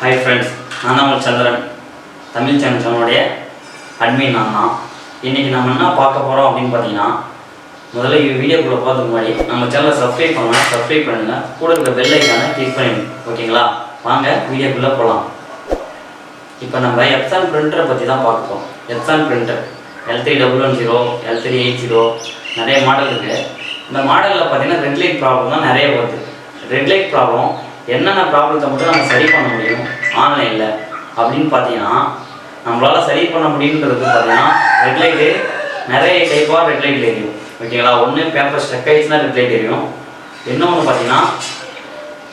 Hi friends, நான் தான் உங்கள் சந்திரன். தமிழ் சேனலுடைய அட்மின் நான் தான். இன்றைக்கி நம்ம என்ன பார்க்க போகிறோம் அப்படின்னு பார்த்தீங்கன்னா, முதல்ல வீடியோக்குள்ளே பார்த்துக்கு முன்னாடி நம்ம சேனலை சப்ஸ்கிரைப் பண்ணுங்கள், கூட இருக்கிற பெல் ஐக்கானை கிளிக் பண்ணிடுங்க. ஓகேங்களா? வாங்க வீடியோக்குள்ளே போகலாம். இப்போ நம்ம எப்சான் பிரிண்டரை பற்றி தான் பார்க்க போகிறோம். எப்சான் பிரிண்டர் L3110, L380 நிறைய மாடல் இருக்குது. இந்த மாடலில் பார்த்தீங்கன்னா ரெட் லைட் ப்ராப்ளம் தான் நிறைய வருது. ரெட் லைட் ப்ராப்ளம் என்னென்ன ப்ராப்ளத்தை மட்டும் நம்ம சரி பண்ண முடியும் ஆன்லைனில் அப்படின்னு பார்த்தீங்கன்னா, நம்மளால் சரி பண்ண முடியுன்றது பார்த்தீங்கன்னா, ரெட் லைட்டு நிறைய டைப்பாக ரெட் லைட் எரியும். ஓகேங்களா? ஒன்று பேப்பர் ஸ்டக் ஆகிடுச்சுன்னா ரெட் லைட் எரியும். இன்னொன்று பார்த்தீங்கன்னா,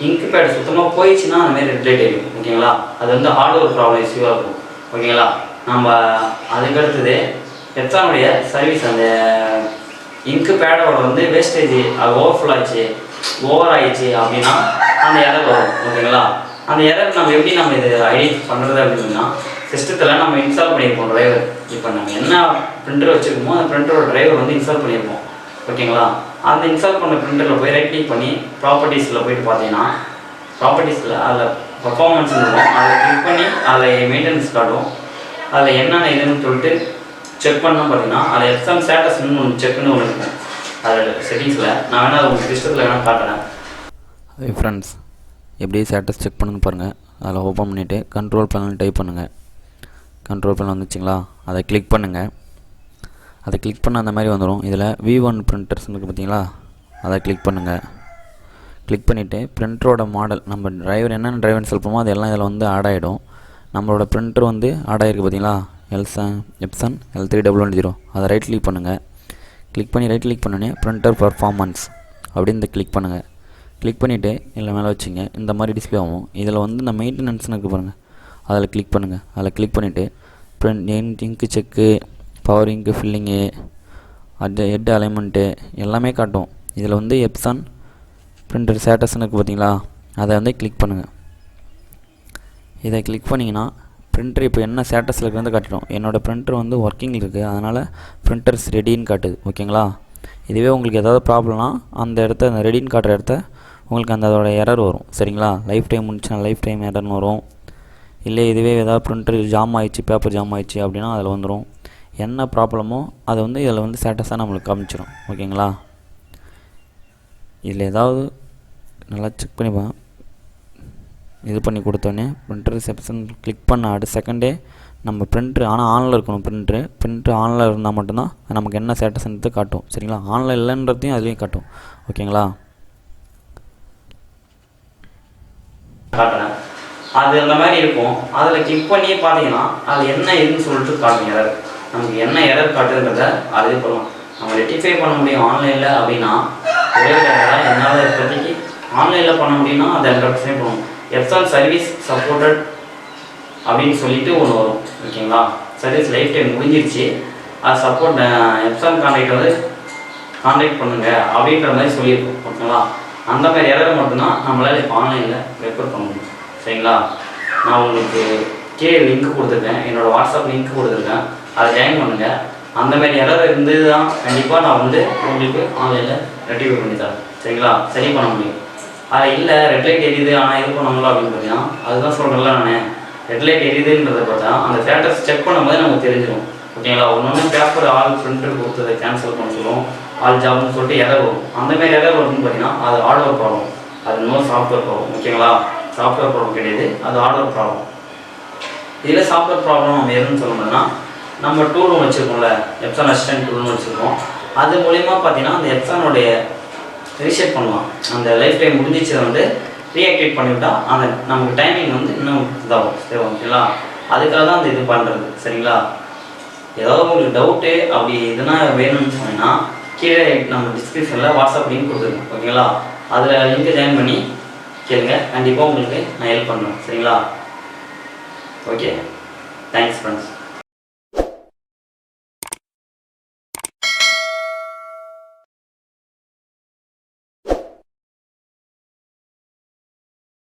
இங்கு பேட் சுத்தமாக போயிடுச்சுன்னா அந்தமாரி ரெட் லைட் எரியும். ஓகேங்களா? அது வந்து ஹார்ட்வேர் ப்ராப்ளம் இஷ்யூவாக இருக்கும். ஓகேங்களா? நம்ம அதுக்கடுத்தது எப்சானுடைய சர்வீஸ், அந்த இங்கு பேடோட வந்து வேஸ்டேஜ் அது ஓவர் ஆயிடுச்சு அப்படின்னா அந்த எரர் வரும். ஓகேங்களா? அந்த எரர் நம்ம எப்படி இது ஐடென்டிஃபை பண்ணுறது அப்படின்னா, சிஸ்டத்தில் நம்ம இன்ஸ்டால் பண்ணியிருப்போம் டிரைவர். இப்போ நம்ம என்ன பிரிண்டர் வச்சுருக்கோமோ அந்த பிரிண்டரோட டிரைவர் வந்து இன்ஸ்டால் பண்ணியிருப்போம். ஓகேங்களா? அந்த இன்ஸ்டால் பண்ண பிரிண்டரில் போய் ரைட் கிளிக் பண்ணி ப்ராப்பர்ட்டிஸில் போய்ட்டு பார்த்தீங்கன்னா, ப்ராப்பர்ட்டிஸில் அதில் பர்ஃபார்மன்ஸ் இருக்கும். அதில் கிளிக் பண்ணி அதில் மெயின்டெனன்ஸ் காட்டும். அதில் என்னென்ன இதுன்னு சொல்லிட்டு செக் பண்ணோம். பார்த்தீங்கன்னா அதில் எப்சான் ஸ்டேட்டஸ்ன்னு ஒன்று செக்னு ஒன்று இருக்கும். அதில் செட்டிங்ஸில் நான் வேணால் உங்கள் சிஸ்டத்தில் வேணால் காட்டுறேன். ஹாய் ஃப்ரெண்ட்ஸ், எப்படி ஸ்டேட்டஸ் செக் பண்ணுன்னு பாருங்கள். அதில் ஓப்பன் பண்ணிவிட்டு கண்ட்ரோல் பேனல் டைப் பண்ணுங்கள். கண்ட்ரோல் பேனல் வந்துச்சுங்களா, அதை கிளிக் பண்ணுங்கள். அதை கிளிக் பண்ண அந்த மாதிரி வந்துடும். இதில் V1 பிரிண்டர்ஸ் இருக்குது பார்த்தீங்களா, அதை கிளிக் பண்ணுங்கள். கிளிக் பண்ணிவிட்டு பிரிண்டரோட மாடல், நம்ம டிரைவர் என்னென்ன டிரைவர் சொல்லுமோ அது எல்லாம் இதில் வந்து ஆட் ஆகிடும். நம்மளோட பிரிண்டர் வந்து ஆட் ஆகிருக்கு பார்த்தீங்களா, எப்சன் L3110, அதை ரைட் கிளிக் பண்ணுங்கள். கிளிக் பண்ணி ரைட் கிளிக் பண்ணோன்னே பிரிண்டர் பர்ஃபார்மன்ஸ் அப்படின்னு கிளிக் பண்ணுங்கள். கிளிக் பண்ணிவிட்டு இல்லை மேலே வச்சுங்க. இந்த மாதிரி டிஸ்பிளே ஆகும். இதில் வந்து இந்த மெயின்டெனன்ஸ்னு இருக்குது பாருங்கள், அதில் கிளிக் பண்ணுங்கள். அதில் கிளிக் பண்ணிவிட்டு இங்கு செக்கு, பவர் இங்கு ஃபில்லிங்கு, ஹெட் அலைன்மெண்ட்டு எல்லாமே காட்டும். இதில் வந்து எப்சான் பிரிண்டர் ஸ்டேட்டஸ்னு இருக்குது பார்த்தீங்களா, அதை வந்து கிளிக் பண்ணுங்கள். இதை கிளிக் பண்ணிங்கன்னா பிரிண்டர் இப்போ என்ன ஸ்டேட்டஸில் இருக்கிறது காட்டிடும். என்னோடய பிரிண்டர் வந்து ஒர்க்கிங்கில் இருக்குது, அதனால் பிரிண்டர்ஸ் ரெடின்னு காட்டுது. ஓகேங்களா? இதுவே உங்களுக்கு ஏதாவது ப்ராப்ளம்னா அந்த இடத்த, அந்த ரெடின்னு காட்டுற இடத்த உங்களுக்கு அதோட எரர் வரும். சரிங்களா? லைஃப் டைம் முடிச்சுன்னா லைஃப் டைம் எரர்னு வரும். இல்லை இதுவே ஏதாவது பிரிண்டர் ஜாம் ஆகிடுச்சு, பேப்பர் ஜாம் ஆகிடுச்சு அப்படின்னா அதில் வந்துடும். என்ன ப்ராப்ளமோ அதை வந்து இதில் வந்து ஸ்டேட்டஸாக நம்மளுக்கு காமிச்சிடும். ஓகேங்களா? இதில் ஏதாவது நல்லா செக் பண்ணிப்பேன். இது பண்ணி கொடுத்தோன்னே பிரிண்டர் எப்சன் கிளிக் பண்ண அடுத்த செகண்டே நம்ம பிரிண்டர் ஆனில் இருக்கணும். பிரிண்டர் ஆனில் இருந்தால் மட்டும்தான் நமக்கு என்ன ஸ்டேட்டஸ்ன்றது காட்டும். சரிங்களா? ஆனில் இல்லைன்றதையும் அதுலேயும் காட்டும். ஓகேங்களா? காட்டுறேன். அது அந்த மாதிரி இருக்கும். அதில் கிளிக் பண்ணி பார்த்தீங்கன்னா அது என்ன இதுன்னு சொல்லிட்டு காட்டும். எரர் நமக்கு என்ன எரர் காட்டுன்றதை அதே பண்ணலாம். நம்ம ரெக்டிஃபை பண்ண முடியும் ஆன்லைனில் அப்படின்னா, ஒரே எரராக என்னால் இப்போதைக்கு ஆன்லைனில் பண்ண முடியும்னா அதை 100% பண்ணுவோம். எப்சான் சர்வீஸ் சப்போர்ட்டட் அப்படின்னு சொல்லிட்டு ஒன்று வரும். ஓகேங்களா? சர்வீஸ் லைஃப் டைம் முடிஞ்சிருச்சு, அது சப்போர்ட் எப்சான் கான்டாக்ட் வந்து கான்டாக்ட் பண்ணுங்கள் அப்படின்ற மாதிரி சொல்லியிருக்கோம். ஓகேங்களா? அந்த மாதிரி எரரை மட்டும்தான் நம்மளால் இப்போ ஆன்லைனில் ரெக்கார்ட் பண்ண முடியும். சரிங்களா? நான் உங்களுக்கு கீழே லிங்க் கொடுத்துருக்கேன், என்னோடய வாட்ஸ்அப் லிங்க் கொடுத்துருக்கேன், அதை ஜாயின் பண்ணுங்கள். அந்த மாதிரி எரர் இருந்து தான் கண்டிப்பாக நான் வந்து உங்களுக்கு ஆன்லைனில் ரெக்டிஃபை பண்ணி தரேன். சரிங்களா? சரி பண்ண முடியும். அது இல்லை ரெட் லைட் எரியுது ஆனால் இது பண்ணணுங்களா அப்படின்னு பார்த்தீங்கன்னா, அதுதான் சொல்கிறேன்ல நான், ரெட் லைட் எரியுதுன்றதை பார்த்தா அந்த ஸ்டேட்டஸ் செக் பண்ணும்போது நமக்கு தெரிஞ்சிடும். ஓகேங்களா? ஒன்று பேப்பர் ஆல் பிரிண்டர் கொடுத்ததை கேன்சல் பண்ண சொல்லுவோம், ஆல் ஜாப்னு சொல்லிட்டு எரர் வரும். அந்தமாரி எரர் வரும்னு பார்த்தீங்கன்னா அது ஹார்ட்வேர் ப்ராப்ளம், அது நோ சாஃப்ட்வேர் ப்ராப்ளம். ஓகேங்களா? சாஃப்ட்வேர் ப்ராப்ளம் கிடையாது, அது ஹார்ட்வேர் ப்ராப்ளம். இதில் சாஃப்ட்வேர் ப்ராப்ளம் நம்ம எதுன்னு சொல்லணும்னா, நம்ம டூலும் வச்சுருக்கோம்ல, எப்சான் அசிஸ்டன்ட் டூல்னு வச்சுருக்கோம். அது மூலிமா பார்த்தீங்கன்னா அந்த எப்சானுடைய ரீசெட் பண்ணலாம். அந்த லைஃப் டைம் முடிஞ்சிச்சதை வந்து ரீஆக்டிவேட் பண்ணிவிட்டால் அந்த நமக்கு டைமிங் வந்து இன்னும் இதாகும். சரி, ஓகேங்களா? அதுக்காக தான் அந்த இது பண்ணுறது. சரிங்களா? ஏதாவது உங்களுக்கு டவுட்டு அப்படி எதுனா வேணும்னு சொன்னீங்கன்னா கீழே நம்ம டிஸ்கிரிப்ஷனில் வாட்ஸ்அப் லிங்க் கொடுத்துருக்கோம். ஓகேங்களா? அதில் லிங்க்கை ஜாயின் பண்ணி கேளுங்க, கண்டிப்பாக உங்களுக்கு நான் ஹெல்ப் பண்ணுறேன். சரிங்களா? Okay, thanks friends.